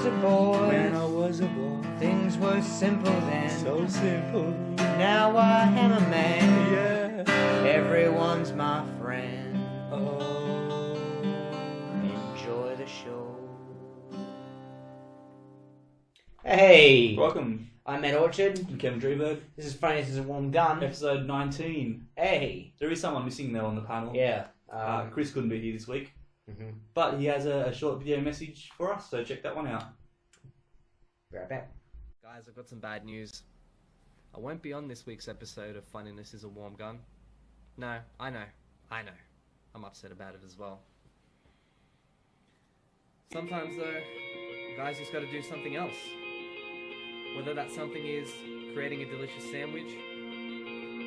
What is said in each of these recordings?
a boy, When I was a boy, things were simple then. so simple. Now I am a man. Yeah. Everyone's my friend. Oh. Enjoy the show. Hey, Welcome. I'm Matt Orchard. I'm Kevin Drewberg. This is Funny This Is a Warm Gun. Episode 19. Hey. There is someone missing though on the panel. Yeah. Chris couldn't be here this week, Mm-hmm. but he has a short video message for us, so check that one out. Be right back. Guys, I've got some bad news. I won't be on this week's episode of Funniness is a Warm Gun. No, I know. I'm upset about it as well. Sometimes though, guys just gotta do something else. Whether that something is creating a delicious sandwich,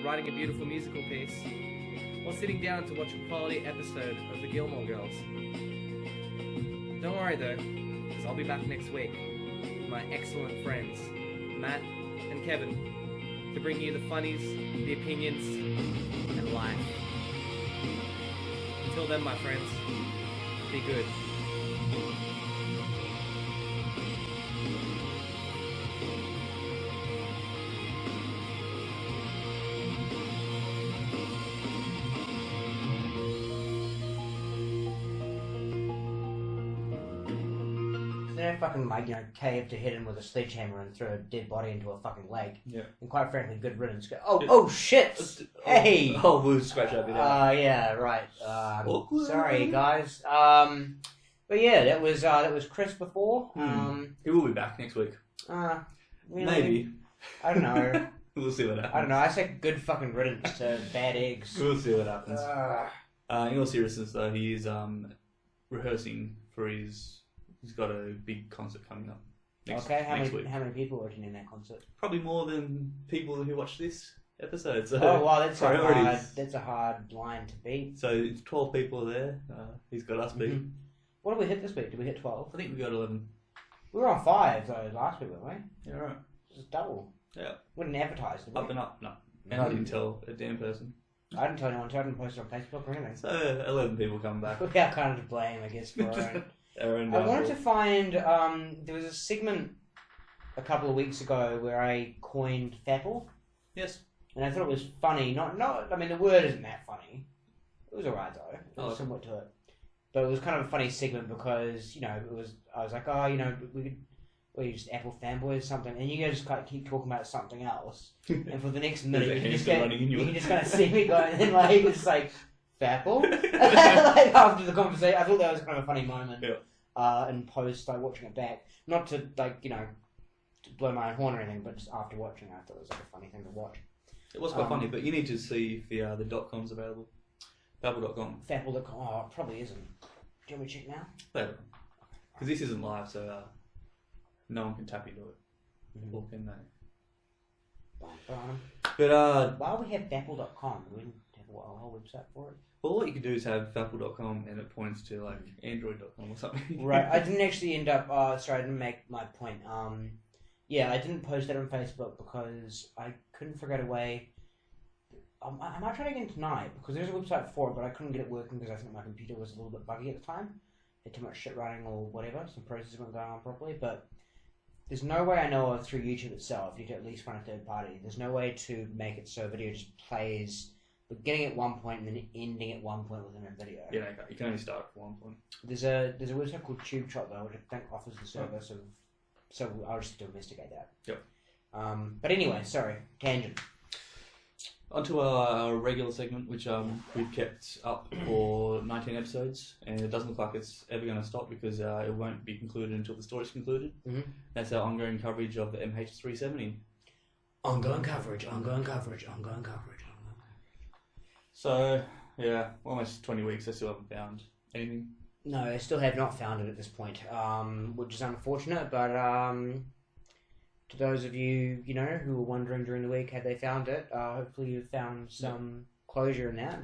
writing a beautiful musical piece, or sitting down to watch a quality episode of The Gilmore Girls. Don't worry though, because I'll be back next week with my excellent friends, Matt and Kevin, to bring you the funnies, the opinions, and life. Until then, my friends, be good. They're fucking like, cave to hit him with a sledgehammer and throw a dead body into a fucking lake. Yeah. And quite frankly, good riddance. Oh shit! Hey! Oh, we'll scratch that bit out. Yeah, right. Awkward. Sorry, guys. But yeah, that was Chris before. He will be back next week. Really? Maybe. I don't know. We'll see what happens. I don't know. I say good fucking riddance to bad eggs. We'll see what happens. In all seriousness, though, he is rehearsing for his. He's got a big concert coming up next week. How many people are attending that concert? Probably more than people who watch this episode. So Oh wow, that's priorities. a hard line to beat. So it's 12 people there. He's got us beat. What did we hit this week? Did we hit 12? I think we got 11. We were on 5 though last week, weren't we? Yeah, right. Just double. Yeah. We didn't advertise, did we? Up and up. No. And I didn't tell a damn person. I didn't tell anyone. I didn't post it on Facebook or anything. So 11 people come back. We are kind of to blame, I guess, for our own. I I wanted to find, there was a segment a couple of weeks ago where I coined Fapple, Yes. and I thought it was funny. I mean, the word isn't that funny. It was alright though. It was somewhat to it. But it was kind of a funny segment because, I was like, we're just Apple fanboys or something, and you guys just kind of keep talking about something else, and for the next minute you can just kind of see me go, and then like it's like Fapple, like after the conversation. I thought that was kind of a funny moment. Yeah. In post, like watching it back, not to to blow my own horn or anything, but just after watching, I thought it was like a funny thing to watch. It was quite funny, but you need to see if the .com's available. Babbel.com. Fapple.com. Oh, it probably isn't. Do you want me to check now? Because this isn't live, so no one can tap into it. Or can they? But why do we have Fapple.com? We didn't have a whole website for it. well, what you could do is have Babbel.com and it points to like Android.com or something. Right, I didn't actually end up. Sorry, I didn't make my point. Yeah, I didn't post that on Facebook because I couldn't figure out a way. I might try it again tonight because there's a website for it, but I couldn't get it working because I think my computer was a little bit buggy at the time. Had too much shit running or whatever. Some processes weren't going on properly, but there's no way I know of through YouTube itself. You need to at least run a third party. There's no way to make it so video just plays beginning at one point and then ending at one point within a video. Yeah, you can only start at one point. There's a website called TubeChop though, which I think offers the service of. So I'll just investigate that. Yep. But anyway, sorry, tangent. Onto our regular segment, which we've kept up for 19 episodes, and it doesn't look like it's ever going to stop because it won't be concluded until the story's concluded. Mm-hmm. That's our ongoing coverage of the MH370. Ongoing coverage. So, yeah, almost 20 weeks, I still haven't found anything. No, I still have not found it at this point, which is unfortunate, but to those of you, who were wondering during the week, had they found it, hopefully you've found some closure in that.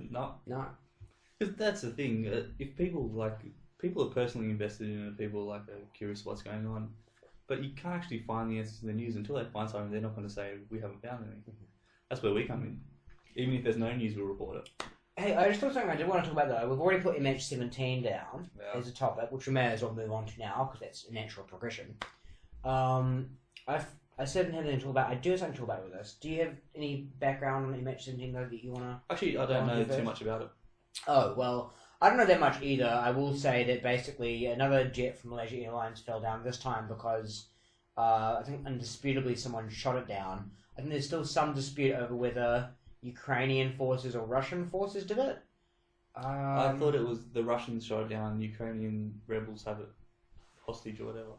No. No. Because that's the thing, if people are personally invested in it, people are curious what's going on, but you can't actually find the answers in the news until they find something. They're not going to say, we haven't found anything. That's where we come in. Even if there's no news, we'll report it. Hey, I just thought something I did want to talk about though. We've already put MH17 down Yeah. as a topic, which we may as well move on to now because that's a natural progression. I said I didn't have anything to talk about. I do have something to talk about with this. Do you have any background on MH17 though that you want to? Actually, I don't know too much about it. Oh, well, I don't know that much either. I will say that basically another jet from Malaysia Airlines fell down this time because I think indisputably someone shot it down. I think there's still some dispute over whether Ukrainian forces or Russian forces did it. I thought it was the Russians shot it down, Ukrainian rebels have it hostage or whatever.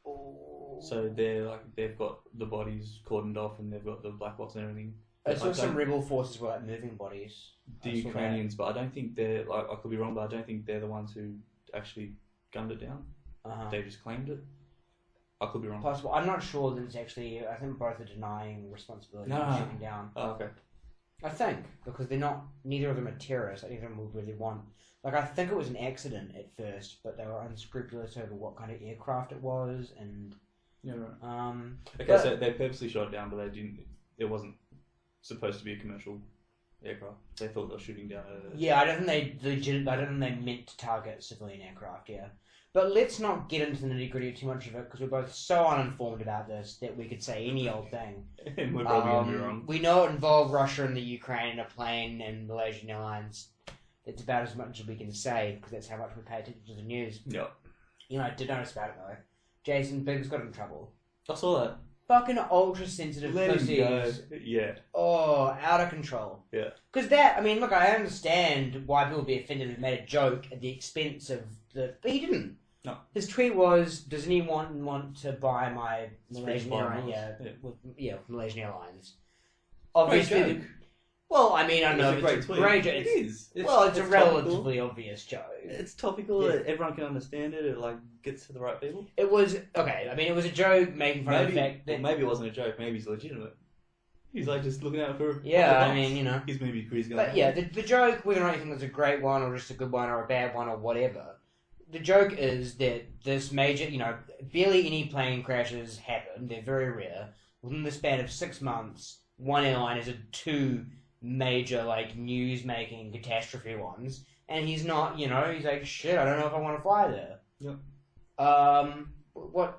Oh. So they've got the bodies cordoned off and they've got the black box and everything. I saw some rebel forces were like moving bodies. The Ukrainians, but I don't think they're like, I could be wrong, but I don't think they're the ones who actually gunned it down. They just claimed it. I could be wrong. Possible. I'm not sure that it's actually. I think both are denying responsibility for shooting down. Oh, okay. I think because they're not. Neither of them are terrorists. Neither of them would really want. Like I think it was an accident at first, but they were unscrupulous over what kind of aircraft it was, and yeah, right. Okay, but, so they purposely shot it down, but they didn't. It wasn't supposed to be a commercial aircraft. They thought they were shooting down. Yeah, I don't think they meant to target civilian aircraft. Yeah. But let's not get into the nitty-gritty too much of it because we're both so uninformed about this that we could say any old thing. And we're probably going to be wrong. We know it involved Russia and the Ukraine in a plane and Malaysian Airlines. It's about as much as we can say because that's how much we pay attention to the news. Yep. You know, I did notice about it though. Jason Biggs got in trouble. I saw that. Fucking ultra-sensitive pussies. Yeah. Oh, out of control. Yeah. Because that, I mean, look, I understand why people would be offended if he made a joke at the expense of the... But he didn't. No. His tweet was, does anyone want to buy my Malaysian Airlines? With Malaysian Airlines. Obviously... Great joke. Well, I mean, I know it's a great tweet. Great joke. It is. It's a topical. relatively obvious joke. It's topical. Yeah. Everyone can understand it. It like gets to the right people. It was, okay, I mean, it was a joke making fun of the fact that... maybe it wasn't a joke. Maybe it's legitimate. He's like just looking out for... Yeah, I mean, you know. He's maybe crazy. But yeah, the joke, whether or not you think it's a great one or just a good one or a bad one or whatever, the joke is that this major, you know, barely any plane crashes happen. They're very rare. Within the span of 6 months, one airline has had 2 major, like, news-making catastrophe ones. And he's not, you know, he's like, shit, I don't know if I want to fly there. Yep.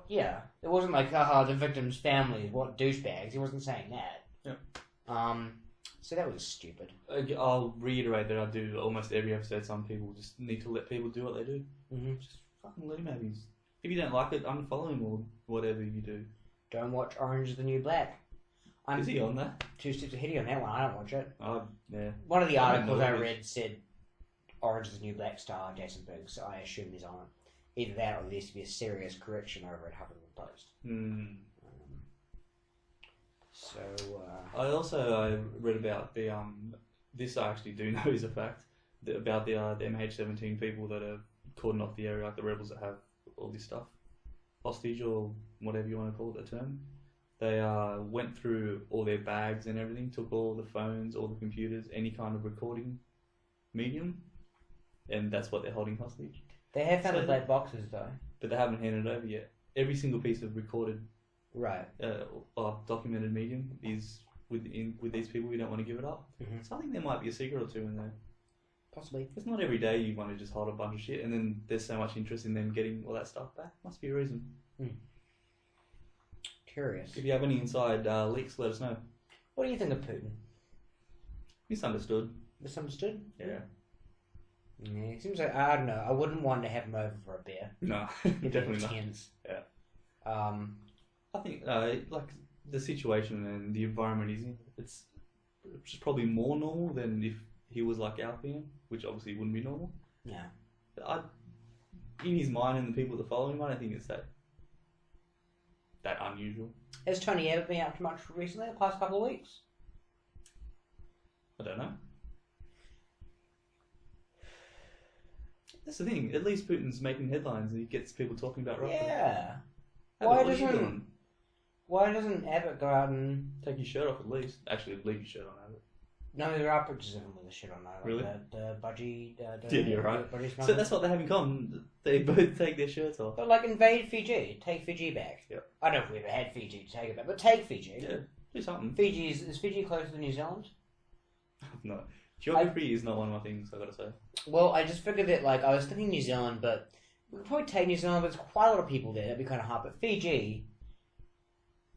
Yeah. It wasn't like, haha, the victim's family, what douchebags. He wasn't saying that. Yep. So that was stupid. I'll reiterate that I do almost every episode. Some people just need to let people do what they do. Mm-hmm. Just fucking let him have his. If you don't like it, unfollow him or whatever you do. Don't watch Orange is the New Black. Is he on that? 2 steps ahead of you on that one. I don't watch it. Yeah. One of the articles I read said Orange is the New Black star Jason Biggs, so I assume he's on it. Either that or there needs to be a serious correction over at Huffington Post. I also read about the this I actually do know is a fact about the MH17 people that are cordoned off the area, like the rebels that have all this stuff, hostage or whatever you want to call it, the term. They went through all their bags and everything, took all the phones, all the computers, any kind of recording medium, and that's what they're holding hostage. They have found the black boxes though, but they haven't handed it over yet. Every single piece of recorded, documented medium is with these people. We don't want to give it up. Mm-hmm. So I think there might be a secret or two in there. Possibly. It's not every day you want to just hold a bunch of shit, and then there's so much interest in them getting all that stuff back. Must be a reason. Curious. If you have any inside leaks, let us know. What do you think of Putin? Misunderstood. Misunderstood? Yeah. Yeah, it seems like, I don't know, I wouldn't want to have him over for a beer. No, definitely not. Yeah. I think like the situation and the environment he's in, it's just probably more normal than if he was like our PM, which obviously wouldn't be normal. Yeah. In his mind and the people that follow him, I don't think it's that unusual. Has Tony ever been up to much recently, the past couple of weeks? I don't know. That's the thing. At least Putin's making headlines and he gets people talking about Russia. Yeah. Abbott, Why doesn't Abbott go out and take your shirt off at least? Actually, leave your shirt on, Abbott. No, there are pictures of him with a shit on. Like really? The budgie. Yeah, you're right. So that's what they have in common. They both take their shirts off. But like invade Fiji, take Fiji back. Yep. I don't know if we ever had Fiji to take it back, but take Fiji. Yeah, do something. Is Fiji closer to New Zealand? No, Geography is not one of my things, I gotta say. Well, I just figured that, like, I was thinking New Zealand, but we could probably take New Zealand, but there's quite a lot of people there. That'd be kind of hard. But Fiji,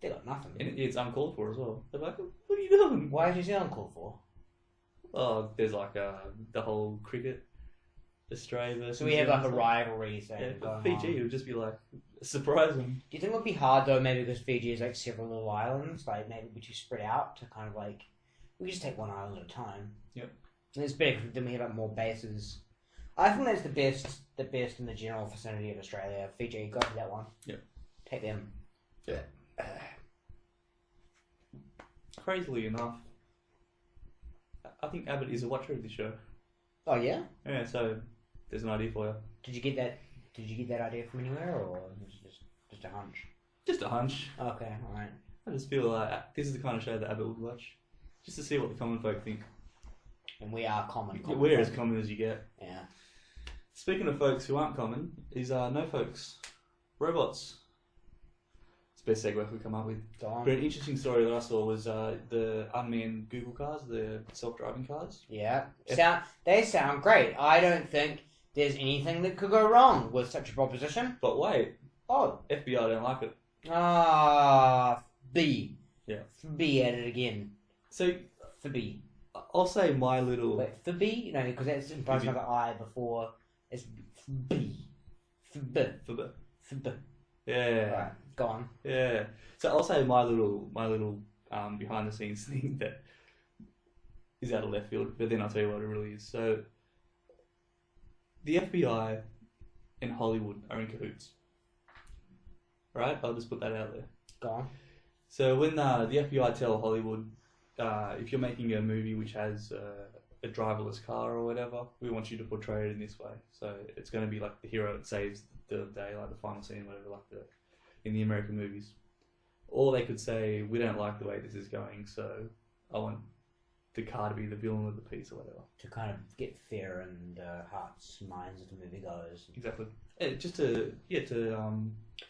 they got nothing. And it's uncalled for as well. They're like, what are you doing? Why is New Zealand called for? Oh, there's like the whole cricket, Australia versus. So we have like a Zealand. rivalry thing Yeah, going Fiji on. would just be like surprising. Do you think it would be hard though? Maybe because Fiji is like several little islands, like maybe it'd be too spread out to kind of like we could just take one island at a time. Yep. And it's better because then we have like more bases. I think that's the best in the general vicinity of Australia. Fiji, go for that one. Yep. Take them. Yeah. Crazily enough, I think Abbott is a watcher of this show. Oh yeah. Yeah, so there's an idea for you. Did you get that? Did you get that idea from anywhere, or was it just a hunch? Just a hunch. Okay, all right. I just feel like this is the kind of show that Abbott would watch, just to see what the common folk think. And we are common. We're as common as you get. Yeah. Speaking of folks who aren't common, is no folks, robots. It's the best segue we come up with. Go on. But an interesting story that I saw was the unmanned Google cars, the self-driving cars. Yeah. They sound great. I don't think there's anything that could go wrong with such a proposition. But wait, Oh. FBI don't like it. B. Yeah. B at it again. So For B. I'll say my little. Wait, for B? No, because that's implies another I before. It's B. For B. For the, For B. yeah. Right, go on. Yeah. So I'll say my little behind the scenes thing that is out of left field, but then I'll tell you what it really is. So the FBI and Hollywood are in cahoots. Right? I'll just put that out there. Go on. So when the FBI tell Hollywood, if you're making a movie which has a driverless car or whatever, we want you to portray it in this way. So it's going to be like the hero that saves the day, like the final scene, whatever, like in the American movies. Or they could say, we don't like the way this is going, so I want the car to be the villain of the piece or whatever. To kind of get fear in the hearts and minds of the moviegoers. Exactly. Yeah, just to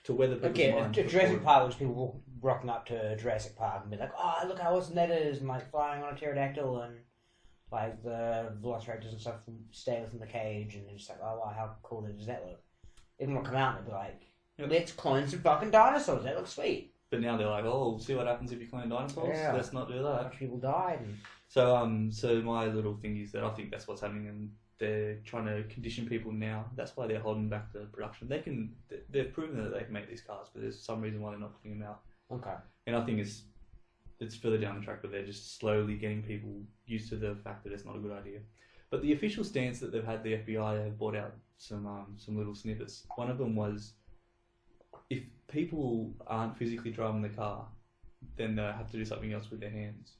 weather people's Okay, minds. if Jurassic Park was people rocking up to Jurassic Park and be like, oh, look how awesome that is, and like flying on a pterodactyl, and like the velociraptors and stuff stay within the cage, and they're just like, oh wow, how cool does that look? Everyone will come out and be like, let's clone some fucking dinosaurs, that looks sweet. But now they're like, oh, see what happens if you clone dinosaurs? Yeah. Let's not do A that. bunch of people died. And... So my little thing is that I think that's what's happening, and they're trying to condition people now. That's why they're holding back the production. They've proven that they can make these cars, but there's some reason why they're not putting them out. Okay. And I think it's further down the track, but they're just slowly getting people used to the fact that it's not a good idea. But the official stance that they've had, the FBI have brought out some little snippets. One of them was, if people aren't physically driving the car, then they have to do something else with their hands.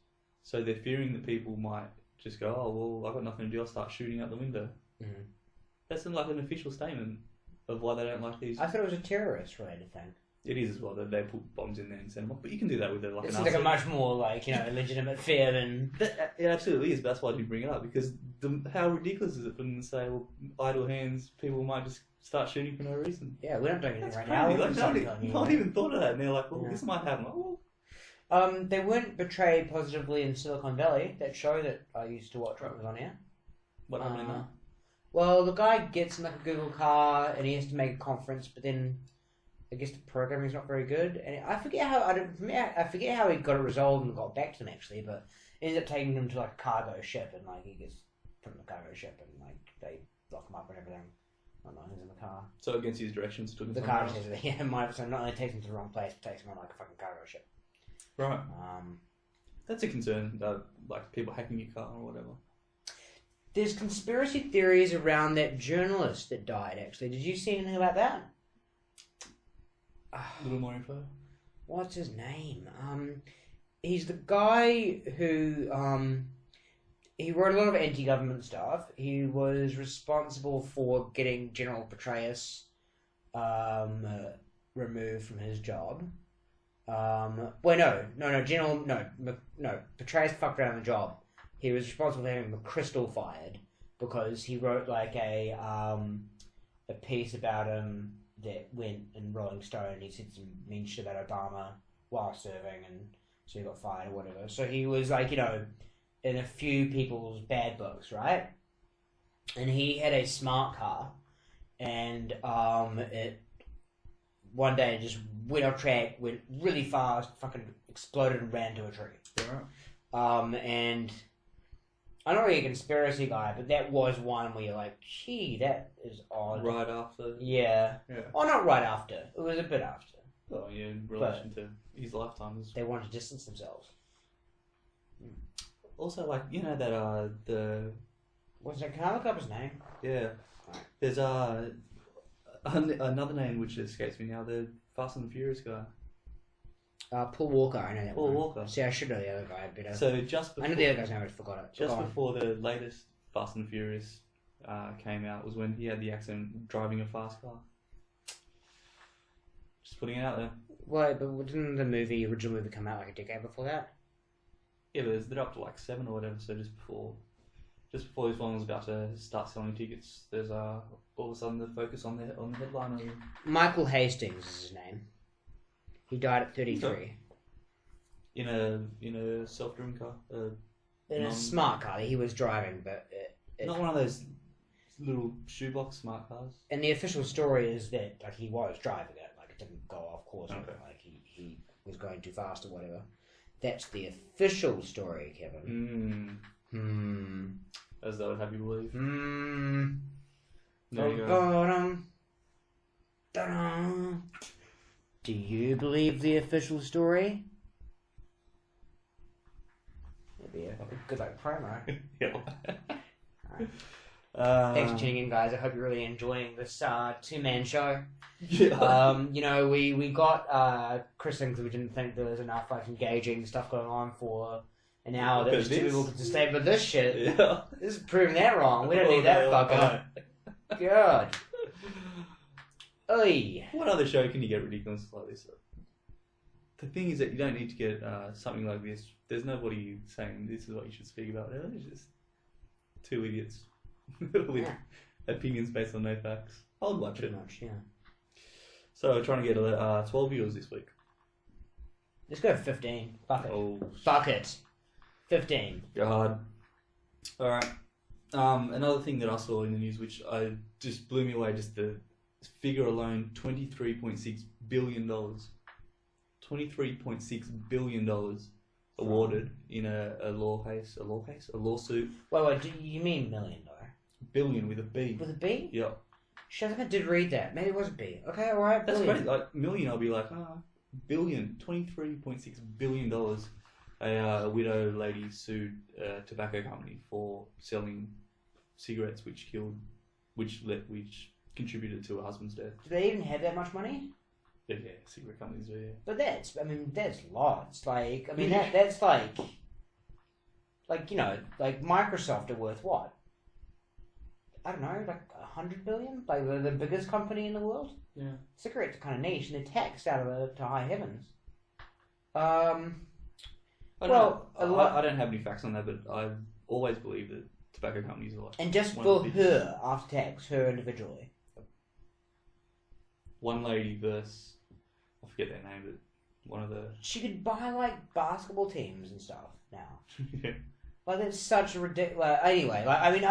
So they're fearing that people might just go, oh, well, I've got nothing to do, I'll start shooting out the window. Mm-hmm. That's like an official statement of why they don't like these. I thought it was a terrorist-related thing. It is as well, that they put bombs in there and send them off. But you can do that with This is like a much more, like, legitimate fear than... It absolutely is, but that's why I do bring it up, because how ridiculous is it for them to say, well, idle hands, people might just start shooting for no reason. Yeah, we're not doing anything That's right crazy. now. Like, no one even thought of that, and they're like, well, Yeah. this might happen. Oh, They weren't portrayed positively in Silicon Valley, that show that I used to watch when it was on air. what happened in that? Well, the guy gets in like a Google car and he has to make a conference, but then I guess the programming's not very good. And I forget how I forget how he got it resolved and got back to him actually, but it ends up taking him to like a cargo ship, and like he gets put in the cargo ship and like they lock him up and everything. Not knowing he's in the car. So against his directions, took him The somewhere car else. says, yeah, so not only takes him to the wrong place, but takes him on like a fucking cargo ship. Right. That's a concern, like people hacking your car or whatever. There's conspiracy theories around that journalist that died, actually. Did you see anything about that? A little more info. What's his name? He's the guy who, he wrote a lot of anti-government stuff. He was responsible for getting General Petraeus removed from his job. Petraeus fucked around the job. He was responsible for having McChrystal fired because he wrote like a piece about him that went in Rolling Stone. He said some mean shit about Obama while serving, and so he got fired or whatever. So he was like, in a few people's bad books, right? And he had a smart car, and it one day just went off track, went really fast, fucking exploded and ran into a tree. Yeah. And I'm not really a conspiracy guy, but that was one where you're like, gee, that is odd. Right after. Yeah. Oh, not right after. It was a bit after. Oh, yeah, in relation to his lifetime. They wanted to distance themselves. Also, like, you know that, the... What's that? Can I look up his name? Yeah. Right. There's, another name which escapes me now, the Fast and the Furious guy. Paul Walker, I know that Paul one. Walker. See, I should know the other guy better. So just before... I know the other guy's name, I forgot it. Just before the latest Fast and the Furious came out was when he had the accident driving a fast car. Just putting it out there. Well, but didn't the original movie come out like a decade before that? Yeah, but they're up to like 7 or whatever, so just before this one was about to start selling tickets, there's all of a sudden the focus on the headline of him. Michael Hastings is his name. He died at 33. In a self-driven car? In a smart car he was driving, but... Not one of those little shoebox smart cars? And the official story is that like he was driving it, like it didn't go off course, Okay. or like he was going too fast or whatever. That's the official story, Kevin. As they would have you believe. There you go. Do you believe the official story? That'd be a good like promo. Yeah. Alright. Thanks for tuning in, guys. I hope you're really enjoying this two-man show. Yeah. We got Chris because we didn't think there was enough like engaging stuff going on for an hour. That was too people to stay. But this shit, this is proving that wrong. We don't need that fucker. God. Oy. What other show can you get ridiculous like this? The thing is that you don't need to get something like this. There's nobody saying this is what you should speak about. It's just two idiots with opinions based on no facts. I'll watch it. Much, yeah. So we're trying to get 12 viewers this week. Let's go 15. Fuck it. Oh, Fuck it. 15. God. Alright. Another thing that I saw in the news which I just blew me away, just the figure alone, $23.6 billion. $23.6 billion awarded in a lawsuit. Wait, do you mean million though? Billion with a B. With a B? Yeah. Shit, I think I did read that. Maybe it was a B. Okay, alright, That's billion. great. Like, million, I'll be like, billion. $23.6 billion. A widow lady sued a tobacco company for selling cigarettes which contributed to her husband's death. Do they even have that much money? Yeah, cigarette companies do, yeah. But that's lots. Like, I mean, that's like, you know, like Microsoft are worth what? I don't know, like 100 billion? Like the biggest company in the world? Yeah. Cigarettes are kind of niche and they're taxed out of to high heavens. I don't have any facts on that, but I've always believed that tobacco companies are like... And just for her, after tax, her individually. One lady versus... I forget their name, but one of the... She could buy, like, basketball teams and stuff now. Yeah. Like, that's such a ridiculous... Anyway, like, I mean,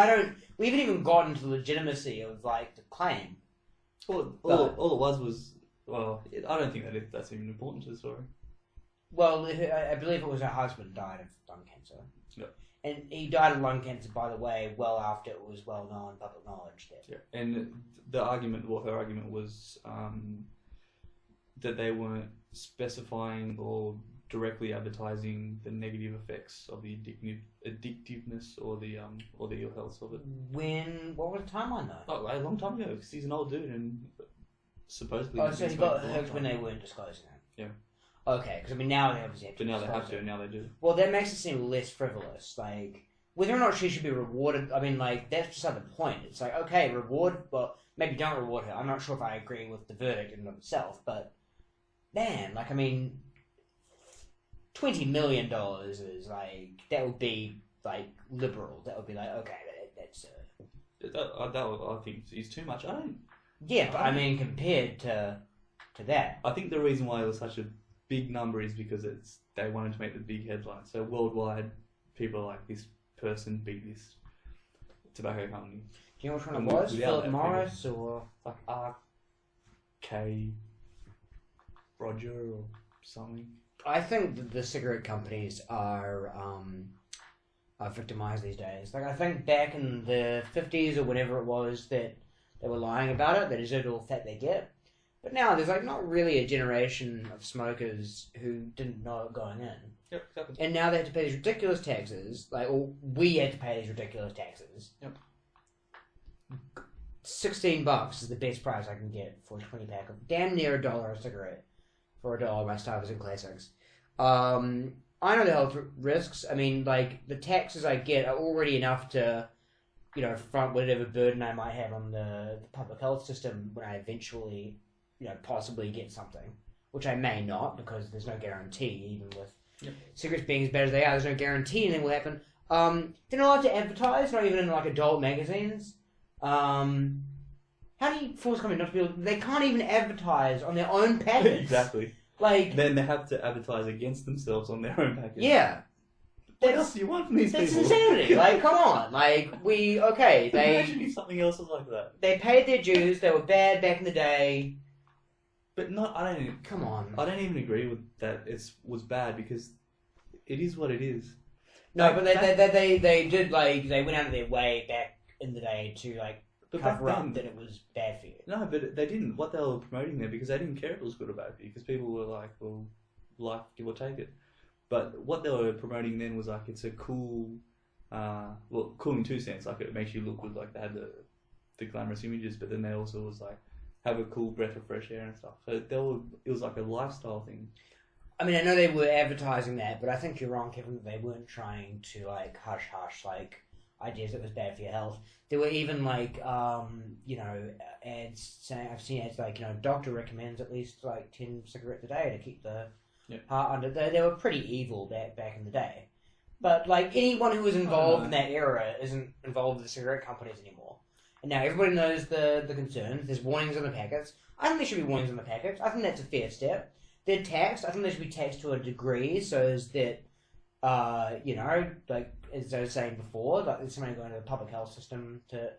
we haven't even gotten to the legitimacy of, like, the claim. All it was... Well, I don't think that's even important to the story. Well, I believe it was her husband died of lung cancer. Yeah. And he died of lung cancer, by the way, well after it was well-known public knowledge that... Yeah, and her argument was that they weren't specifying or directly advertising the negative effects of the addictiveness or the ill health of it. What was the timeline though? Oh, a long time ago, because he's an old dude and supposedly... Oh, so he got hooked when they weren't disclosing it? Yeah. Okay, because I mean now they obviously have to. But now they have disclose to, it. and now they do. Well, that makes it seem less frivolous. Like, whether or not she should be rewarded, I mean, like, that's beside the point. It's like, okay, reward, but maybe don't reward her. I'm not sure if I agree with the verdict in and of itself, but, man, like, I mean, $20 million is, like, that would be, like, liberal. That would be like, okay, that's... I think is too much. Yeah, but I mean, compared to that. I think the reason why it was such a big number is because they wanted to make the big headline. So worldwide, people like this person beat this tobacco company. Do you know which one it And was? without Philip that Morris or... Like R.K. Roger or something. I think that the cigarette companies are victimized these days. Like, I think back in the 50s or whenever it was that they were lying about it, they deserved all the fat they get. But now there's like not really a generation of smokers who didn't know it going in. Yep, exactly. And now they have to pay these ridiculous taxes. Like, or we had to pay these ridiculous taxes. Yep. $16 is the best price I can get for a 20 pack of damn near $1 a cigarette for $1 by Starbucks and Classics. I know the health risks. I mean, like, the taxes I get are already enough to, you know, front whatever burden I might have on the public health system when I eventually, you know, possibly get something. Which I may not, because there's no guarantee, even with cigarettes being as bad as they are, there's no guarantee anything will happen. They're not allowed to advertise, not even in, like, adult magazines. How do you force companies not to be able... They can't even advertise on their own packets. Exactly. Like... Then they have to advertise against themselves on their own package. Yeah. What else do you want from these That's people? insanity. Like, come on. Like, Imagine if something else was like that. They paid their dues, they were bad back in the day. But Come on. I don't even agree with that it was bad, because it is what it is. No, but they did, like, they went out of their way back in the day to, like, cover up that it was bad for you. No, but they didn't. What they were promoting there, because they didn't care if it was good or bad for you, because people were like, well, like, give or take it. But what they were promoting then was like, it's a cool, cool in two sense. Like, it makes you look good, like they had the glamorous images, but then they also was like, have a cool breath of fresh air and stuff. So it was like a lifestyle thing. I mean, I know they were advertising that, but I think you're wrong, Kevin, that they weren't trying to, like, hush, like, ideas that was bad for your health. There were even, like, you know, ads saying, I've seen ads like, you know, doctor recommends at least, like, 10 cigarettes a day to keep the heart under. They were pretty evil back in the day. But, like, anyone who was involved in that era isn't involved with the cigarette companies anymore. And now everybody knows the concerns. There's warnings on the packets. I think there should be warnings on the packets. I think that's a fair step. They're taxed. I think they should be taxed to a degree so as that, you know, like, as I was saying before, like, there's somebody going to the public health system to...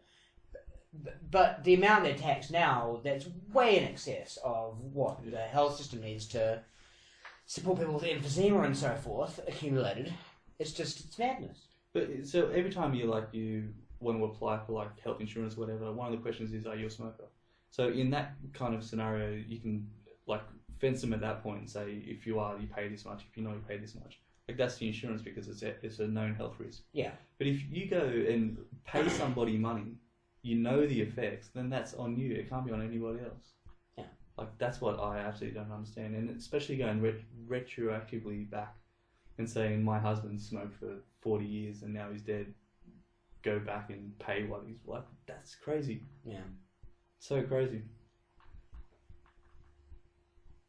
But the amount they're taxed now, that's way in excess of what the health system needs to support people with emphysema and so forth, accumulated. It's madness. But so every time you want to apply for like health insurance or whatever, one of the questions is, are you a smoker? So in that kind of scenario, you can like fence them at that point and say, if you are, you pay this much. If you're not, you pay this much. Like, that's the insurance, because it's a known health risk. Yeah. But if you go and pay somebody money, you know the effects, then that's on you. It can't be on anybody else. Yeah. Like, that's what I absolutely don't understand. And especially going retroactively back and saying, my husband smoked for 40 years and now he's dead. Go back and pay what he's like. That's crazy. Yeah. So crazy.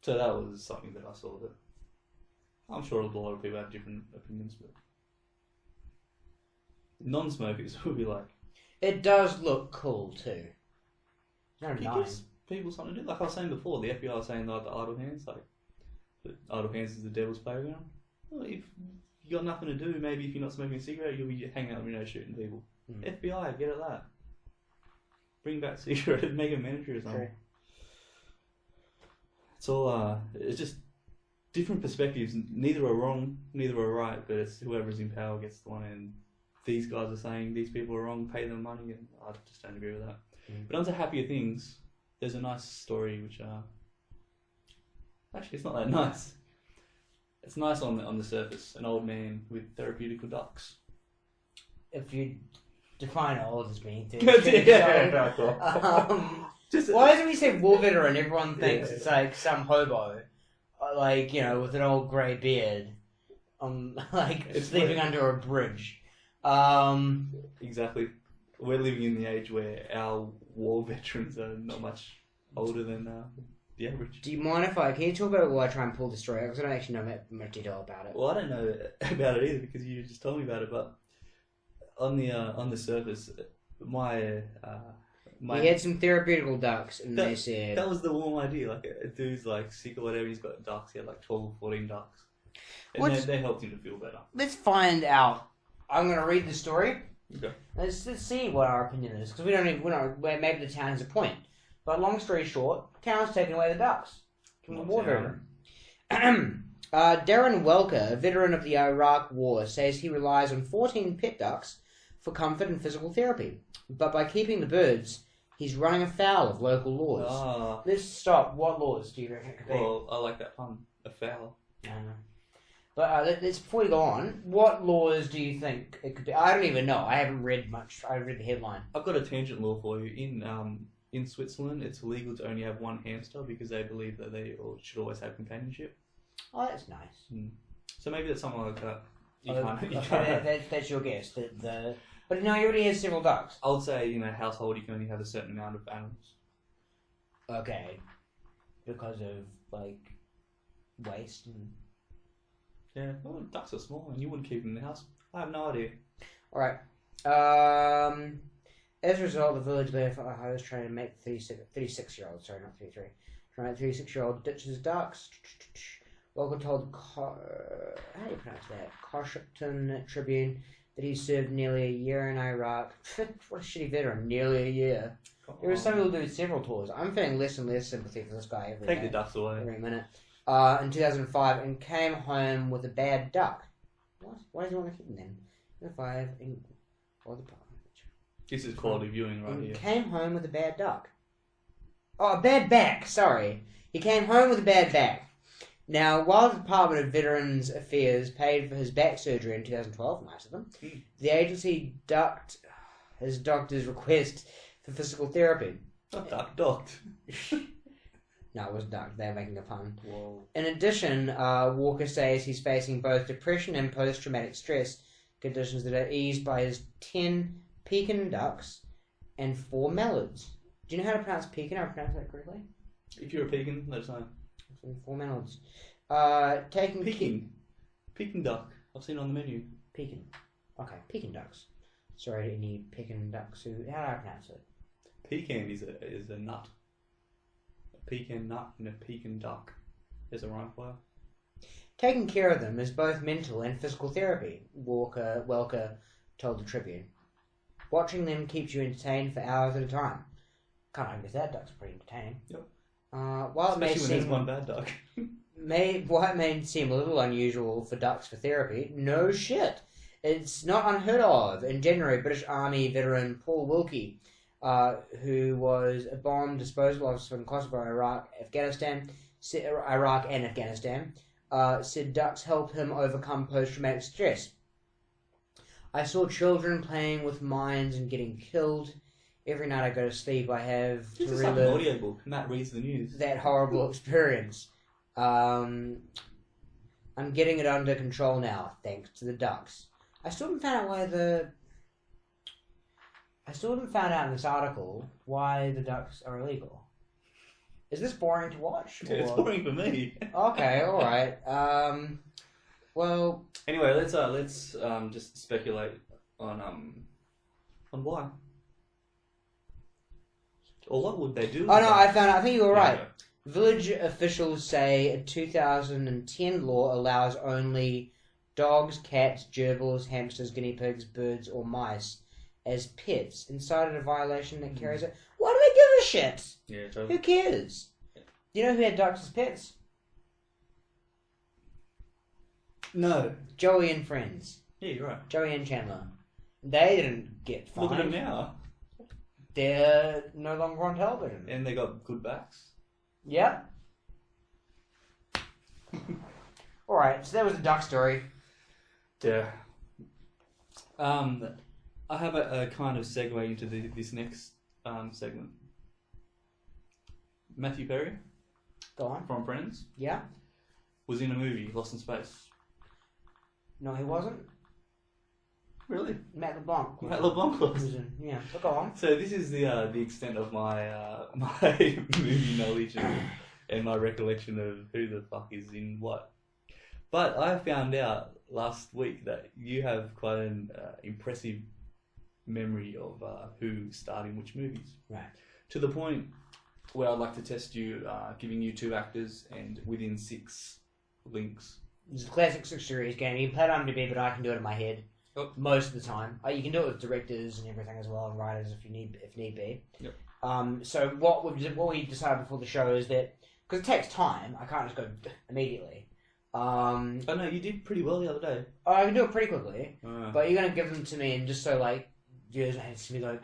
So that was something that I saw that I'm sure a lot of people have different opinions, but non-smokers will be like... It does look cool, too. No, It gives people something to do. Like I was saying before, the FBI was saying like the idle hands, like the idle hands is the devil's playground. Well, if you got nothing to do, maybe if you're not smoking a cigarette, you'll be hanging out the window shooting people. FBI, get at that. Bring back cigarettes, make a mandatory or something. True. It's all, it's just different perspectives. Neither are wrong, neither are right, but it's whoever's in power gets the one, and these guys are saying these people are wrong, pay them money, and I just don't agree with that. But onto happier things, there's a nice story which, actually it's not that nice. It's nice on the surface, an old man with therapeutical ducks. If you define old as being why doesn't we say war veteran? Everyone thinks it's like some hobo, like, you know, with an old grey beard, like sleeping under a bridge. Exactly. We're living in the age where our war veterans are not much older than the average. Do you mind if can you talk about it while I try and pull the story out? Because I don't actually know much detail about it. Well, I don't know about it either because you just told me about it. But on the surface, my he had some therapeutical ducks, and they said that was the warm idea. Like a dude's like sick or whatever, he's got ducks. He had like 12 or 14 ducks, and they helped him to feel better. Let's find out I'm going to read the story. Okay. Let's see what our opinion is, because maybe the town has a point. But long story short, town's taken away the ducks from the war veteran. Darren Welker, a veteran of the Iraq War, says he relies on 14 pet ducks for comfort and physical therapy. But by keeping the birds, he's running afoul of local laws. Let's stop. What laws do you reckon it could be? Well, I like that pun. Afoul. But let's before we go on, what laws do you think it could be? I don't even know. I haven't read much. I read the headline. I've got a tangent law for you. In Switzerland, it's illegal to only have one hamster because they believe that they should always have companionship. Oh, that's nice. So maybe it's something like that. That's your guess. But no, he already has several ducks. I would say, household, you can only have a certain amount of animals. Okay. Because of, waste and... Yeah, well, ducks are small and you wouldn't keep them in the house. I have no idea. Alright. As a result, the village I was trying to make 36-year-old, sorry, not 33. Trying to make 36-year-old ditches ducks. Welcome told how do you pronounce that? Coshington Tribune that he served nearly a year in Iraq. What a shitty veteran, nearly a year. There are some people who do several tours. I'm feeling less and less sympathy for this guy every Take the ducks away. Every minute. In 2005 and came home with a bad duck. What? Why does he want to keep them then? 2005 This is quality viewing right here. Came home with a bad duck. Oh, a bad back, sorry. He came home with a bad back. Now, while the Department of Veterans Affairs paid for his back surgery in 2012, nice of them, the agency ducked his doctor's request for physical therapy. Not ducked. No, it was ducked. They were making a pun. Whoa. In addition, Walker says he's facing both depression and post-traumatic stress conditions that are eased by his 10 Pekin ducks and 4 mallards. Do you know how to pronounce Pekin? I pronounced that correctly? If you're a Pekin, let us know. 4 mallards. Taking Pekin duck. I've seen it on the menu. Pekin. Okay, Pekin ducks. Sorry to any Pekin ducks who... How do I pronounce it? Pecan is a nut. A pecan nut and a Pekin duck. There's a rhyme for it. Taking care of them is both mental and physical therapy, Welker told the Tribune. Watching them keeps you entertained for hours at a time. Can't argue with that, duck's pretty entertaining. Yep. While Especially when there's one bad duck. While it may seem a little unusual for ducks for therapy, no shit. It's not unheard of. In January, British Army veteran Paul Wilkie, who was a bomb disposal officer in Kosovo, Iraq and Afghanistan, said ducks help him overcome post-traumatic stress. I saw children playing with mines and getting killed. Every night I go to sleep, I have to relive an audiobook. Matt reads the news. That horrible experience. I'm getting it under control now, thanks to the ducks. I still haven't found out in this article why the ducks are illegal. Is this boring to watch? Yeah, it's boring for me. Okay, all right. Well. Anyway, let's just speculate on why. Or what would they do? Oh no, I found out. I think you were right. Yeah. Village officials say a 2010 law allows only dogs, cats, gerbils, hamsters, guinea pigs, birds, or mice as pets, and cited a violation that carries it. Why do they give a shit? Yeah, totally. Who cares? Do you know who had ducks as pets? No. Joey and Friends. Yeah, you're right. Joey and Chandler. They didn't get fined. Look at them now. They're no longer on television. And they got good backs. Yep. Alright, so that was the duck story. Yeah. I have a kind of segue into this next segment. Matthew Perry. Go on. From Friends. Yeah. Was in a movie, Lost in Space. No, he wasn't. Really? Matt LeBlanc. Matt LeBlanc was. Yeah, so go on. So this is the extent of my my movie knowledge and my recollection of who the fuck is in what. But I found out last week that you have quite an impressive memory of who starred in which movies. Right. To the point where I'd like to test you, giving you 2 actors and within 6 links. It's a classic 6 series game. You can play it on IMDb, but I can do it in my head. Yep. Most of the time. You can do it with directors and everything as well, and writers if need be. Yep. So what we decided before the show is that because it takes time, I can't just go immediately. Oh no, you did pretty well the other day. I can do it pretty quickly, but you're gonna give them to me and just so like viewers and to be like,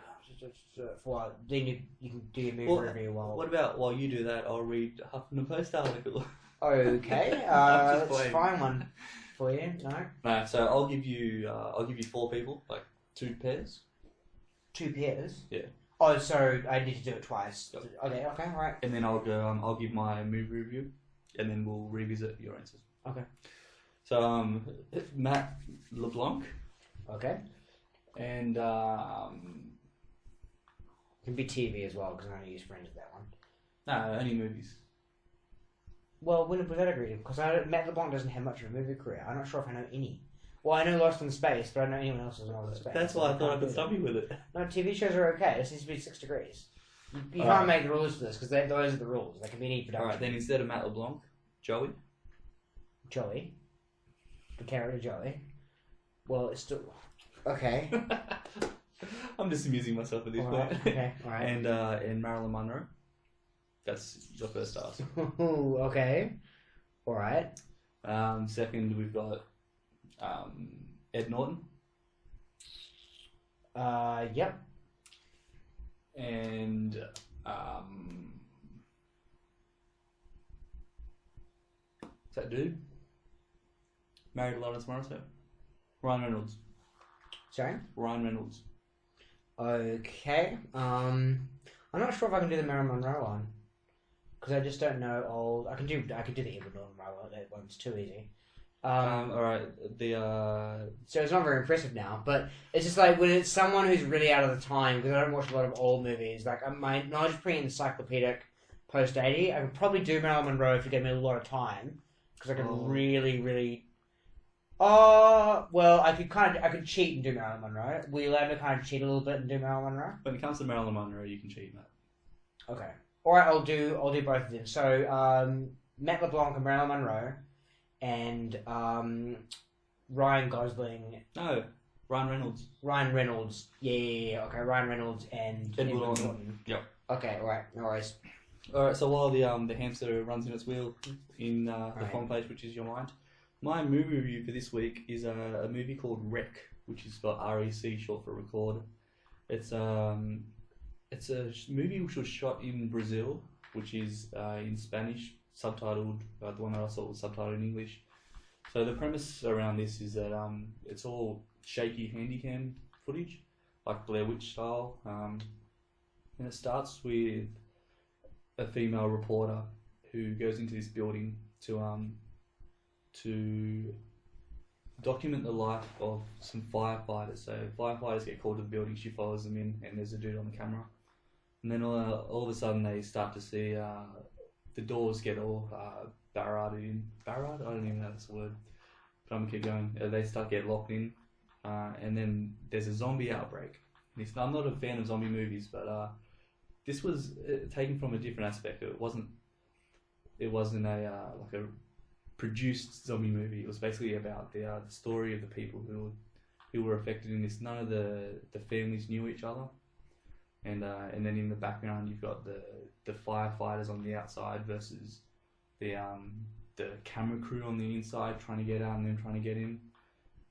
for then you can do your movie review while. What about while you do that? I'll read Huffington Post article. Okay, let's find one for you. No, so I'll give you 4 people, like 2 pairs. 2 pairs. Yeah. Oh, so I need to do it twice. Yep. Okay, all right. And then I'll go. I'll give my movie review, and then we'll revisit your answers. Okay. So Matt LeBlanc. Okay. And it can be TV as well because I only use Friends with that one. No, only movies. Well, when was that agreed? Because Matt LeBlanc doesn't have much of a movie career. I'm not sure if I know any. Well, I know Lost in Space, but I don't know anyone else who's Lost in Space. That's why I thought I could stop you with it. No, TV shows are okay. This needs to be 6 degrees. You can't make the rules for this because those are the rules. They can be any production. Alright, then instead of Matt LeBlanc, Joey. Joey. The character Joey. Well, it's still... Okay. I'm just amusing myself at this point. Okay, alright. And Marilyn Monroe. That's your first task. Okay. Alright. Second, we've got Ed Norton. Yep. And is that dude? Married to Lawrence Morrisseau. Ryan Reynolds. Sorry? Ryan Reynolds. Okay. I'm not sure if I can do the Marilyn Monroe one because I just don't know old. I can do the Edward Norton one. That one's too easy. Alright, So it's not very impressive now, but it's just like when it's someone who's really out of the time, because I don't watch a lot of old movies, like my knowledge is pretty encyclopedic post-80, I could probably do Marilyn Monroe if you gave me a lot of time, because I could really... well, I could cheat and do Marilyn Monroe. Will you let me kind of cheat a little bit and do Marilyn Monroe? When it comes to Marilyn Monroe, you can cheat, Matt. Okay. Alright, I'll do both of them. So, Matt LeBlanc and Marilyn Monroe, and Ryan Gosling. No, Ryan Reynolds. Ryan Reynolds. Yeah. Okay, Ryan Reynolds and Edward Norton. Yep. Okay, alright, no worries. Alright, so while the hamster runs in its wheel in the front page, which is your mind, my movie review for this week is a movie called Rec, which is spelled REC, short for record. It's a movie which was shot in Brazil, which is in Spanish, subtitled. The one that I saw was subtitled in English. So the premise around this is that it's all shaky handycam footage, like Blair Witch style, and it starts with a female reporter who goes into this building to document the life of some firefighters. So firefighters get called to the building, she follows them in, and there's a dude on the camera. And then all of a sudden they start to see the doors get all barred in. Barred? I don't even know if that's a word. But I'm going to keep going. They start to get locked in. And then there's a zombie outbreak. I'm not a fan of zombie movies, but this was taken from a different aspect. It wasn't a like a produced zombie movie. It was basically about the story of the people who were affected in this. None of the families knew each other. And then in the background you've got the firefighters on the outside versus the camera crew on the inside trying to get out and then trying to get in,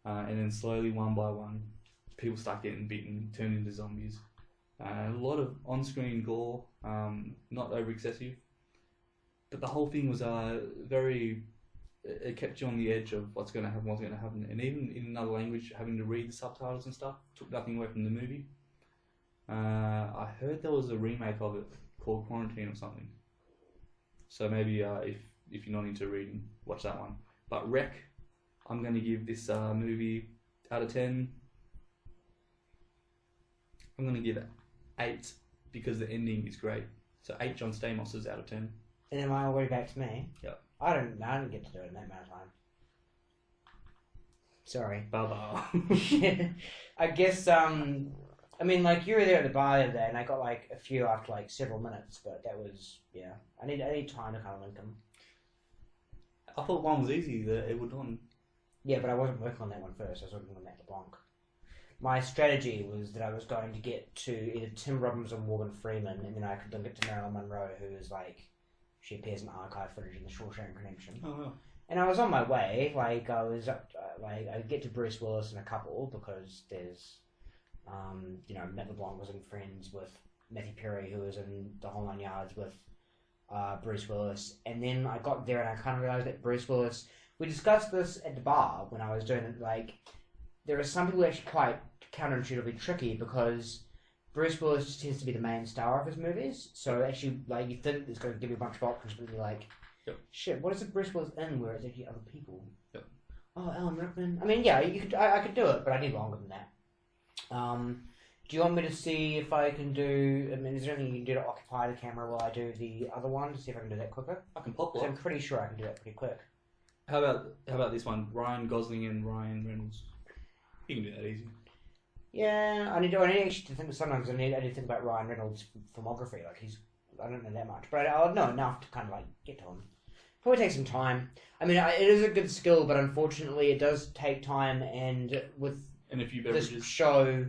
and then slowly one by one people start getting bitten, turned into zombies. A lot of on-screen gore, not over excessive, but the whole thing was it kept you on the edge of what's going to happen, and even in another language having to read the subtitles and stuff took nothing away from the movie. I heard there was a remake of it called Quarantine or something. So maybe if you're not into reading, watch that one. But Rec, I'm going to give this movie out of 10. I'm going to give it 8 because the ending is great. So 8 John Stamos's out of 10. And am I already back to me? Yep. I didn't get to do it in that amount of time. Sorry. Bye-bye. I guess, I mean, like, you were there at the bar the other day, and I got, like, a few after, like, several minutes, but that was, yeah. I need time to kind of link them. I thought one was easy, the Edward Norton. Yeah, but I wasn't working on that one first. I was working on Matt LeBlanc. my strategy was that I was going to get to either Tim Robbins or Morgan Freeman, and then I could link it to Marilyn Monroe, who is like, she appears in archive footage in the Shawshank Redemption. Oh, wow. And I was on my way. Like I was up, I get to Bruce Willis in a couple because there's, Matt LeBlanc was in Friends with Matthew Perry, who was in The Whole Nine Yards with Bruce Willis, and then I got there and I kind of realized that Bruce Willis. We discussed this at the bar when I was doing it. Like, there are some people who are actually quite counterintuitively tricky because Bruce Willis just tends to be the main star of his movies. So actually, like, you think it's going to give you a bunch of options, but you're like, yep. Shit, what is it Bruce Willis in where it's actually other people? Yep. Oh, Alan Rickman. I mean, yeah, I could do it, but I need longer than that. Do you want me to see if I can do? I mean, is there anything you can do to occupy the camera while I do the other one to see if I can do that quicker? I can pop 'Cause one. I'm pretty sure I can do that pretty quick. How about this one? Ryan Gosling and Ryan Reynolds. You can do that easy. Yeah, I need actually to think. Sometimes I need to think about Ryan Reynolds' filmography. Like I don't know that much, but I'll know enough to kind of like get to him. Probably take some time. I mean, it is a good skill, but unfortunately, it does take time. And with And a few this beverages. show,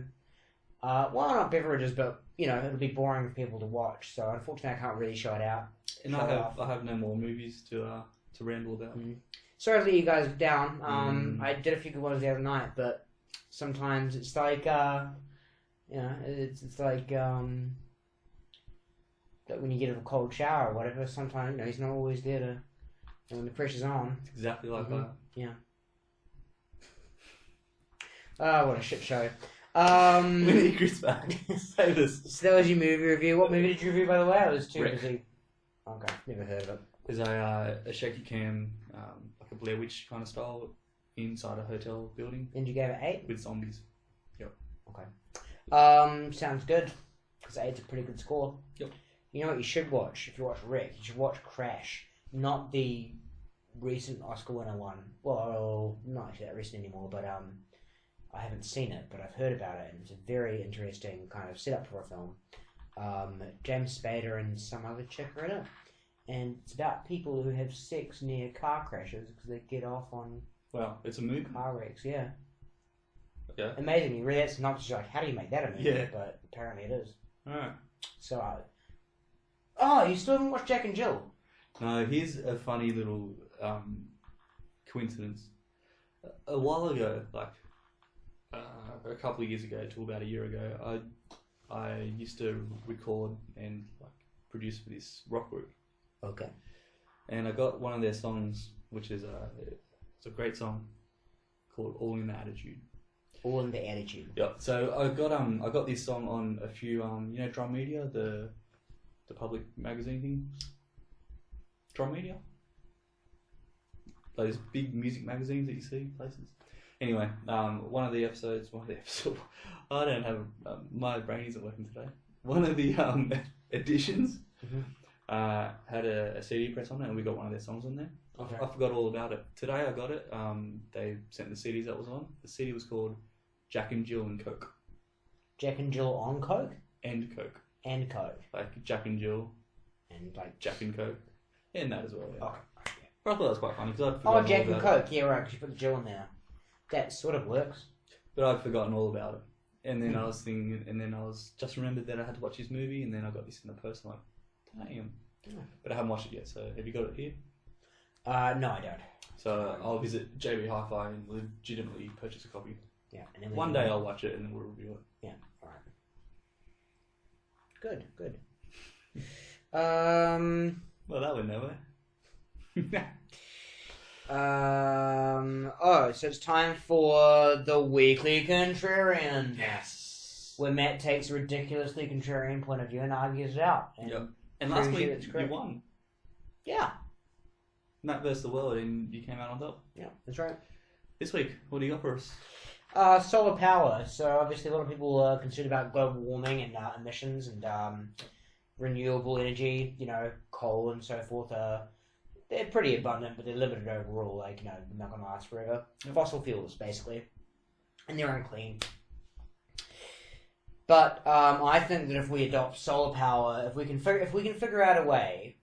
well, not beverages, but it'll be boring for people to watch. So unfortunately, I can't really show it out. And I have no more movies to ramble about. Sorry to let you guys down. I did a few good ones the other night, but sometimes it's like, it's like that when you get a cold shower or whatever. Sometimes he's not always there to when the pressure's on. It's exactly like that. Yeah. Oh, what a shit show. We need Chris back. Say this. So that was your movie review. What movie did you review, by the way? I was too Rick. busy. Okay, never heard of it. There's a shaky cam, like a Blair Witch kind of style, inside a hotel building And you gave it 8? with zombies. Okay. Sounds good. Because 8's a pretty good score. Yep. You know what you should watch if you watch Rick? You should watch Crash. Not the recent Oscar winner one. Well, not actually that recent anymore, but I haven't seen it, but I've heard about it, and it's a very interesting kind of setup for a film. James Spader and some other chick are in it. And it's about people who have sex near car crashes because they get off on Wow, it's a movie. car wrecks, yeah. Okay. Amazing. You read that synopsis, you're like, how do you make that a movie? Yeah. But apparently it is. Alright. So, oh, you still haven't watched Jack and Jill? No, here's a funny little coincidence. A while ago, like a couple of years ago to about a year ago, I used to record and like produce for this rock group. Okay. And I got one of their songs, which is it's a great song called "All in the Attitude." All in the Attitude. Yeah. So I got this song on a few Drum Media, the public magazine thing. Drum Media. Those big music magazines that you see places. Anyway, one of the episodes. I don't have my brain isn't working today. One of the editions. Mm-hmm. Had a CD press on it, and we got one of their songs on there. Okay. I forgot all about it. Today I got it. They sent the CDs that was on. The CD was called Jack and Jill and Coke. Jack and Jill on Coke? And Coke. And Coke. Like Jack and Jill. And like... Jack and Coke. And that as well, yeah. Okay. But I thought that was quite funny. Cause Oh, Jack and Coke. Yeah, right, because you put the Jill in there. That sort of works. But I'd forgotten all about it. And then I was thinking, just remembered that I had to watch his movie, and then I got this in the post, and I'm like, damn. Yeah. But I haven't watched it yet, so have you got it here? No, I don't. So I'll visit JB Hi-Fi and legitimately purchase a copy. Yeah. And then One day I'll watch it and then we'll review it. Yeah, alright. Good. Well, that went nowhere. So it's time for the Weekly Contrarian. Yes. Where Matt takes a ridiculously contrarian point of view and argues it out. And Yep. And last proves week it's you correct. won. Yeah. Matt versus the world, and you came out on top. Yeah, that's right. This week, what do you got for us? Solar power. So obviously a lot of people are concerned about global warming and emissions and renewable energy, coal and so forth. They're pretty abundant, but they're limited overall. Like, they're not going to last forever. Fossil fuels, basically. And they're unclean. But I think that if we adopt solar power, if we can figure out a way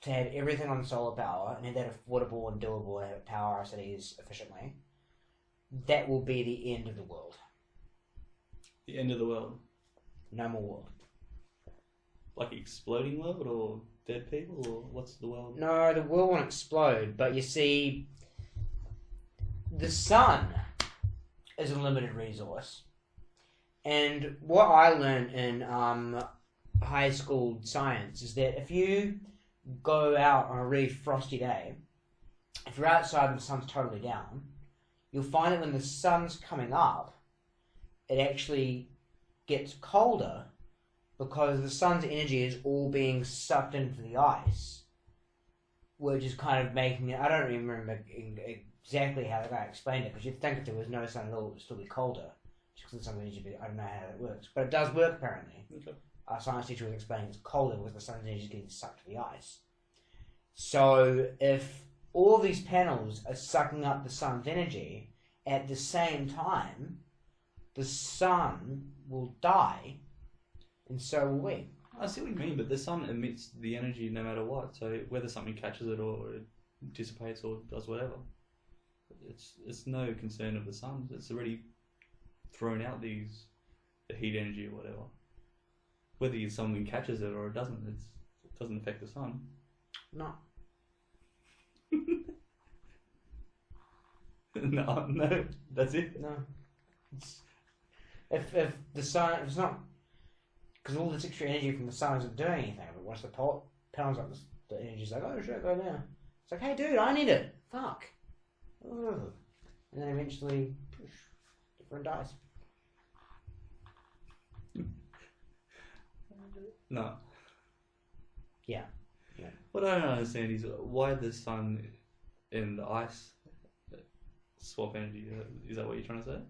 to have everything on solar power and have that affordable and doable and have it power our cities efficiently, that will be the end of the world. The end of the world. No more world. Like exploding world or dead people or what's the world? No, the world won't explode, but you see, the sun is a limited resource. And what I learned in high school science is that if you go out on a really frosty day, if you're outside and the sun's totally down, you'll find that when the sun's coming up, it actually gets colder because the sun's energy is all being sucked into the ice, which is kind of making it... I don't even remember exactly how the guy explained it, because you'd think if there was no sun at all, it would still be colder. Just because the sun's energy, I don't know how that works. But it does work, apparently. Okay. Our science teacher was explaining it's colder because the sun's energy is getting sucked to the ice. So if all these panels are sucking up the sun's energy at the same time, the sun will die, and so will we. I see what you mean, but the sun emits the energy no matter what. So whether something catches it or it dissipates or does whatever, it's no concern of the sun. It's already thrown out the heat energy or whatever. Whether something catches it or it doesn't, it doesn't affect the sun. No. No, that's it. No. If the sun, if it's not, because all this extra energy from the sun isn't doing anything, but once the panels up, the energy's like, oh shit, go down. It's like, hey dude, I need it. Fuck. Ugh. And then eventually, different dies. No. Yeah. What I don't understand is why the sun and the ice swap energy. Is that what you're trying to say?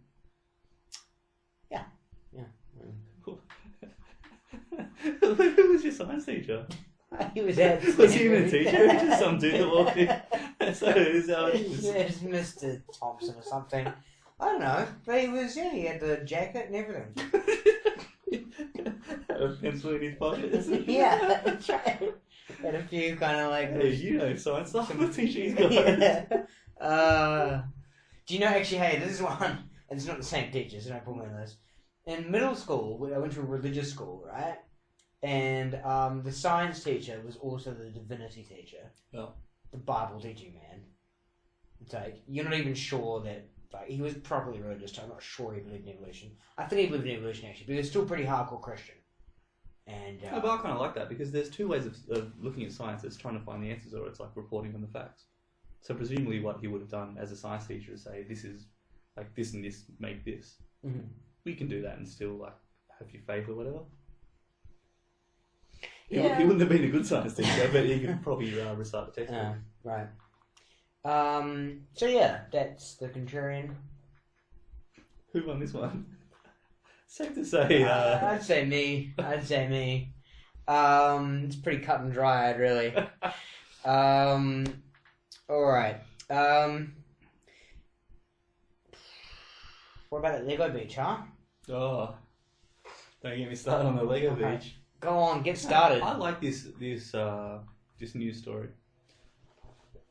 Yeah. Who was your science teacher? He was Was he even a teacher? Just some dude that walked in. So is that what he was? Yeah, just Mr. Thompson or something. I don't know. But he was, yeah, he had the jacket and everything. Had a pencil in his pocket. Yeah, that's right. Had a few kind of like... Hey, you know science stuff. What teacher he's got? Yeah. Do you know, actually, hey, this is one, and it's not the same teacher, so don't put me on this. In middle school, I went to a religious school, right? And the science teacher was also the divinity teacher. Oh. The Bible teaching man. It's like, you're not even sure that, like, he was properly religious, so I'm not sure he believed in evolution. I think he believed in evolution, actually, but he was still pretty hardcore Christian. And But I kind of like that, because there's two ways of looking at science. It's trying to find the answers, or it's like reporting on the facts. So presumably what he would have done as a science teacher is say, this is, like, this and this make this. Mm-hmm. We can do that and still, like, have your faith or whatever. Yeah. He wouldn't have been a good science teacher, but he could probably recite the text. Right. So yeah, that's the Contrarian. Who won this one? Safe to say. I'd say me. It's pretty cut and dried, really. Alright. What about the Lego Beach, huh? Oh, don't get me started on the Lego Beach. Go on, get started. I like this news story.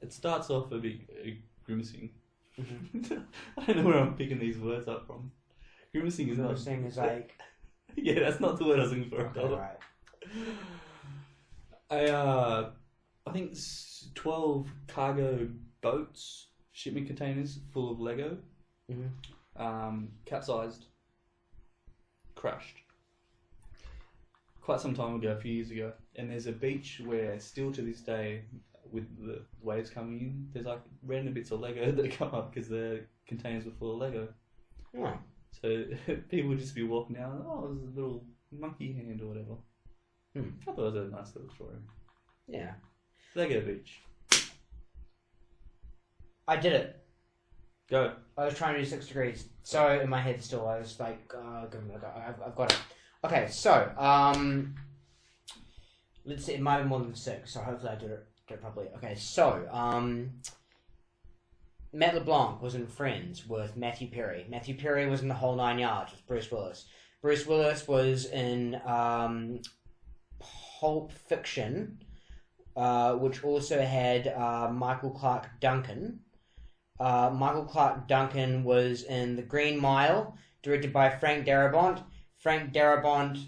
It starts off a bit grimacing. Mm-hmm. I don't know where I'm picking these words up from. Grimacing is not. Grimacing is like. Yeah, that's not the word I was looking for. Okay, right. I think 12 cargo boats, shipment containers full of Lego, capsized, crashed. Quite some time ago, a few years ago, and there's a beach where still to this day, with the waves coming in, there's like random bits of Lego that come up because the containers were full of Lego. Yeah. So people would just be walking down, oh, there's a little monkey hand or whatever. I thought it was a nice little story. Yeah. Lego Beach. I did it. Go. I was trying to do 6 degrees. So in my head still, I was like, I've got it. Okay, so, let's see, it might be more than 6, so hopefully I do it properly. Okay, so, Matt LeBlanc was in Friends with Matthew Perry. Matthew Perry was in The Whole Nine Yards with Bruce Willis. Bruce Willis was in Pulp Fiction, which also had Michael Clarke Duncan. Michael Clarke Duncan was in The Green Mile, directed by Frank Darabont. Frank Darabont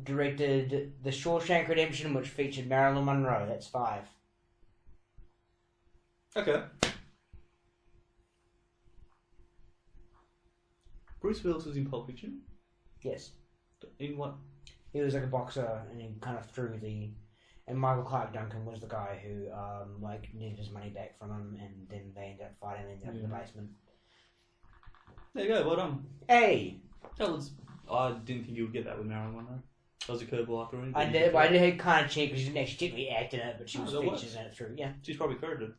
directed The Shawshank Redemption, which featured Marilyn Monroe. That's 5. Okay. Bruce Willis was in Pulp Fiction? Yes. In what? He was like a boxer, and he kind of threw the... And Michael Clark Duncan was the guy who needed his money back from him, and then they ended up fighting and ended up in the basement. There you go, well done. Hey! I didn't think you would get that with Marilyn Monroe. That was a curveball after all. I did kind of check because she didn't actually technically act in it, but she was featured in it through. Yeah. She's probably credited.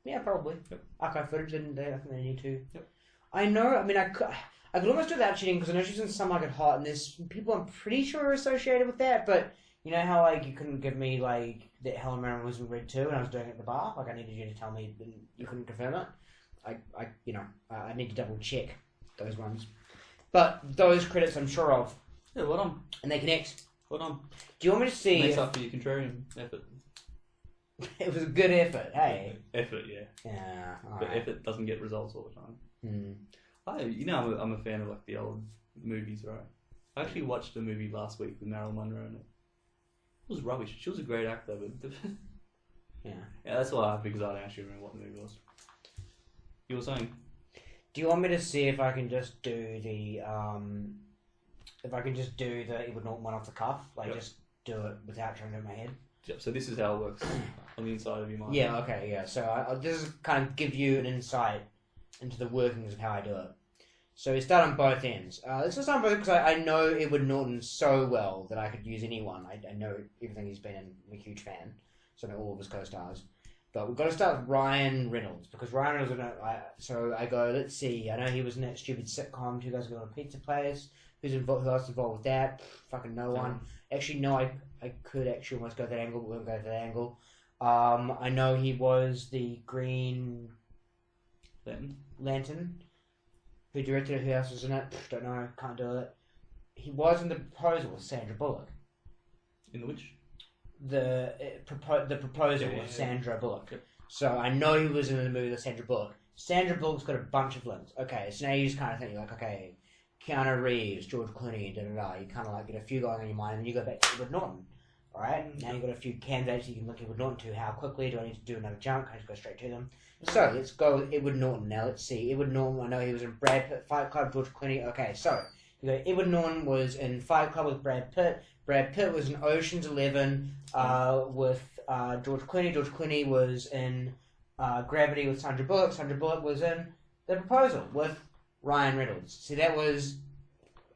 Yeah, probably. Yep. Archive footage, I think they need to. Yep. I know, I mean, I could almost do without cheating because I know she's in Some Like It Hot, and there's people I'm pretty sure are associated with that, but you know how, like, you couldn't give me, like, that Helen Mirren was in Red 2 and I was doing it at the bar? Like, I needed you to tell me and you couldn't confirm it. I need to double check those ones. But those credits I'm sure of. Yeah, well done. And they connect. Well done. Do you want me to see... Makes up for your contrarian effort. It was a good effort, hey? Effort, yeah. Yeah, But alright. effort doesn't get results all the time. I'm a fan of, like, the old movies, right? I actually watched a movie last week with Marilyn Monroe in it. It was rubbish. She was a great actor, but... Yeah, that's why, because I don't actually remember what the movie was. You were saying? Do you want me to see if I can just do the Edward Norton one off the cuff? Like, Yep. just do it without trying to do it in my head? Yep, so this is how it works on the inside of your mind. Yeah, okay, yeah. So I'll just kind of give you an insight into the workings of how I do it. So we start on both ends. Let's just start on both because I know Edward Norton so well that I could use anyone. I know everything he's been in. I'm a huge fan. So I know all of his co-stars. But we've got to start with Ryan Reynolds because Ryan Reynolds, so I go, let's see. I know he was in that stupid sitcom, Two Guys Go to a Pizza Place. Who else involved with that? Fucking no one. Actually, no, I could actually almost go that angle, but we won't go to that angle. I know he was the Green Lantern. Who directed it? Who else was in it? Don't know. Can't do it. He was in The Proposal with Sandra Bullock. In the which? The Proposal with Sandra Bullock. Yep. So I know he was in the movie with Sandra Bullock. Sandra Bullock's got a bunch of links. Okay, so now you just kind of think, you're like, okay, Keanu Reeves, George Clooney, da-da-da. You kind of like get a few going in your mind, and you go back to Edward Norton. Alright? Now you've got a few candidates you can look at Edward Norton to. How quickly do I need to do another jump? Can I just go straight to them? So, let's go with Edward Norton now. Let's see. Edward Norton, I know he was in Brad Pitt, Fight Club, George Clooney. Okay, so, you go, Edward Norton was in Fight Club with Brad Pitt. Brad Pitt was in Ocean's 11 with George Clooney. George Clooney was in Gravity with Sandra Bullock. Sandra Bullock was in The Proposal with Ryan Reynolds. See, that was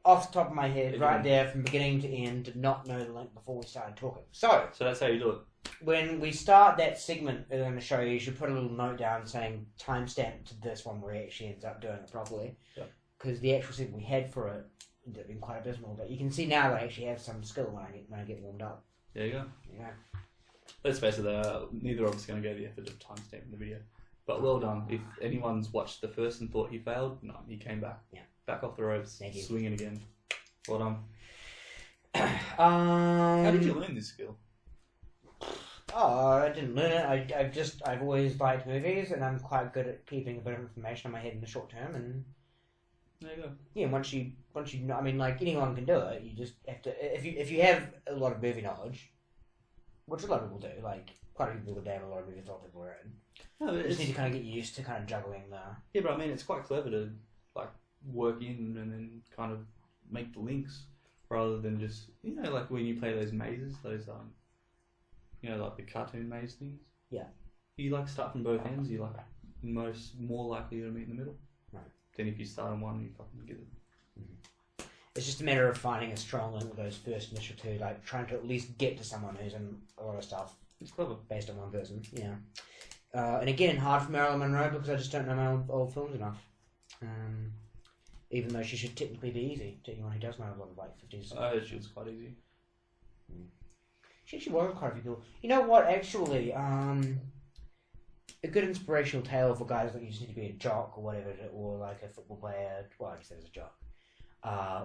off the top of my head, right there, from beginning to end. Did not know the link before we started talking. So that's how you do it. When we start that segment in the show, you should put a little note down saying timestamp to this one where he actually ends up doing it properly. Because the actual segment we had for it ended up being quite abysmal. But you can see now that I actually have some skill when I get warmed up. There you go. Yeah. Let's face it, neither of us are going to go the effort of timestamping the video. But well done. If anyone's watched the first and thought he failed, no, he came back. Yeah. Back off the ropes, swinging again. Well done. How did you learn this skill? Oh, I didn't learn it. I've always liked movies, and I'm quite good at keeping a bit of information in my head in the short term. And there you go. Yeah, once you know, I mean, like anyone can do it. You just have to if you have a lot of movie knowledge, which a lot of people do. Like quite a few people have a lot of movies that people are in. No, but you just need to kind of get used to kind of juggling the. Yeah, but I mean, it's quite clever to like work in and then kind of make the links rather than just like when you play those mazes, those like the cartoon maze things. Yeah. You like start from both ends. You like more likely to meet in the middle. Right. Then if you start on one, you fucking get it. Mm-hmm. It's just a matter of finding a strong link with those first initial two, like trying to at least get to someone who's in a lot of stuff. It's clever. Based on one person, yeah. And again, hard for Marilyn Monroe because I just don't know my old films enough. Even though she should technically be easy to anyone who does know a lot of like 50s. She was quite easy. She actually was quite a few people. You know what, actually, a good inspirational tale for guys that you just need to be a jock or whatever, or like a football player, well I just said as a jock.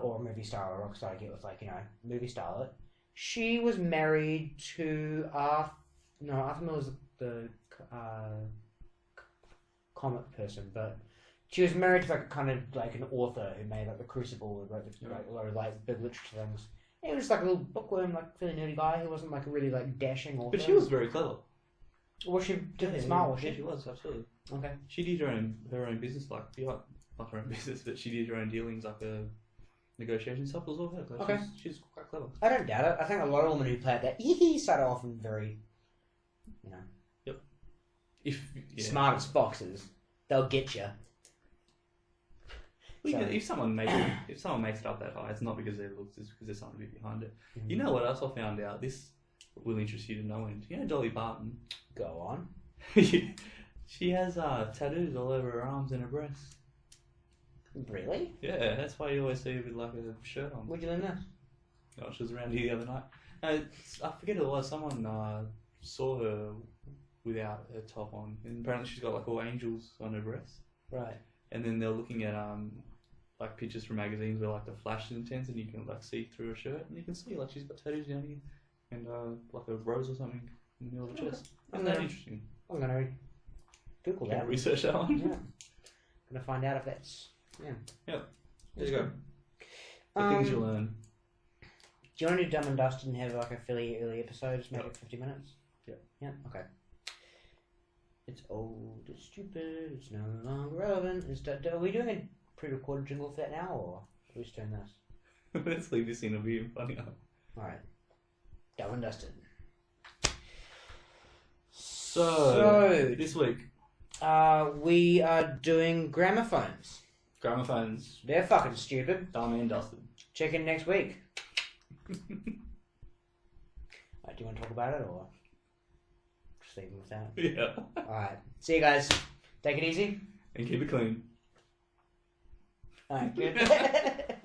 Or a movie star or a rock star I get with like, movie starlet. She was married to Arthur Miller was the comic person, but She was married to like a kind of like an author who made like The Crucible and wrote like, a lot of like big literature things. He was just like a little bookworm, like fairly nerdy guy. He wasn't like a really like dashing author. But she was very clever. Was she definitely smart? Was she? Yeah, she was absolutely. Okay. She did her own business, like not her own business, but she did her own dealings, like negotiation stuff was all her. Like, Okay. She's quite clever. I don't doubt it. I think a lot of women who play that start off in very, you know, smart as foxes. They'll get you. Well, if someone makes it up that high, it's not because of their looks, it's because there's something a bit behind it. Mm-hmm. You know what else I found out? This will interest you to no end. You know Dolly Parton? Go on. She has tattoos all over her arms and her breasts. Really? Yeah, that's why you always see her with like a shirt on. Where'd you learn that? Oh, she was around here the other night. I forget who it was. Someone saw her without her top on, and apparently she's got like all angels on her breasts. Right. And then they're looking at like pictures from magazines where like the flash is intense, and you can like see through her shirt, and you can see like she's got tattoos down here, and like a rose or something in the middle of the chest. Isn't that interesting? I'm gonna Google that. Research that one. Yeah. Gonna find out if that's Yep. There you go. The Um, things you learn. Do you want to do Dumb and Dusted and have like a fairly early episode? Just make it 50 minutes? Yep. Yeah, okay. It's old, it's stupid, it's no longer relevant. Are we doing a pre-recorded jingle for that now, or are we just doing this? Let's leave this in, it'll be funny. Alright. Dumb and Dusted. So this week, we are doing gramophones. gramophones, They're fucking stupid. dumb and dusted. Check in next week. Do you want to talk about it, or just leave them with that? Yeah. Alright. See you guys. Take it easy. And keep it clean. Alright, good.